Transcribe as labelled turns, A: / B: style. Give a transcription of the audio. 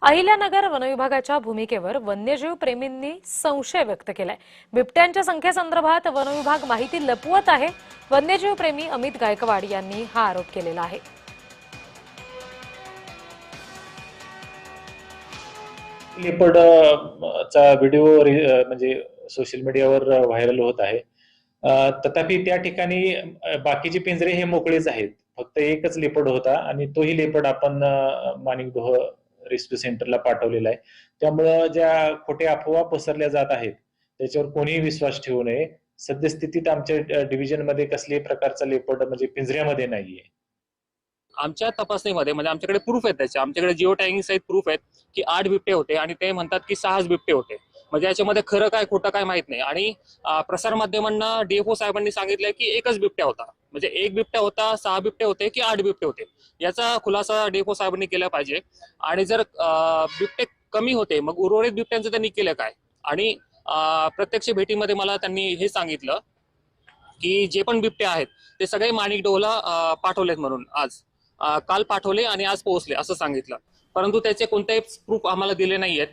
A: अहिल्यानगर वनविभागाच्या भूमिकेवर वन्यजीव प्रेमींनी संशय व्यक्त केलाय। बिबट्यांच्या संख्येसंदर्भात वनविभाग माहिती लपवत आहे। वन्यजीव प्रेमी अमित गायकवाड यांनी हा आरोप केलेला आहे।
B: लेपर्डचा व्हिडिओ म्हणजे सोशल मीडियावर व्हायरल होत आहे। तथापि त्या ठिकाणी बाकीचे पिंजरे हे मोकळेच आहेत। फक्त एकच लेपर्ड होता आणि तोही लेपर्ड आपण माणिकडोह रेस्क्यू सेंटरला पाठवलेला आहे। त्यामुळे ज्या खोट्या अफवा पसरल्या जात आहेत त्याच्यावर कोणीही विश्वास ठेवू नये। सद्यस्थितीत आमच्या डिव्हिजन मध्ये कसल्याही प्रकारचा लेपर्ड म्हणजे पिंजऱ्यामध्ये नाहीये।
C: आमच्या तपासणीमध्ये म्हणजे आमच्याकडे प्रूफ आहेत त्याचे, आमच्याकडे जिओ टॅगिंग सहित प्रूफ आहेत की 8 बिबटे होते आणि ते म्हणतात की 6 बिबटे होते। म्हणजे याच्यामध्ये खरं काय खोटं काय माहित नाही। आणि प्रसार माध्यमांना डीएफओ साहेबांनी सांगितलंय की एकच बिबट्या होता, म्हणजे एक बिबट्या होता, 6 बिबटे होते की 8 बिबटे होते, याचा खुलासा डीएफओ साहेबांनी केला पाहिजे। आणि जर बिबटे कमी होते मग उर्वरित बिबट्यांचं त्यांनी केलं काय? आणि प्रत्यक्ष भेटीमध्ये मला त्यांनी हे सांगितलं की जे पण बिबटे आहेत ते सगळे माणिकडोहला पाठवलेत म्हणून। आज काल पाठवले आणि आज पोहोचले असं सांगितलं, परंतु त्याचे कोणतेही प्रूफ आम्हाला दिले नाहीयेत।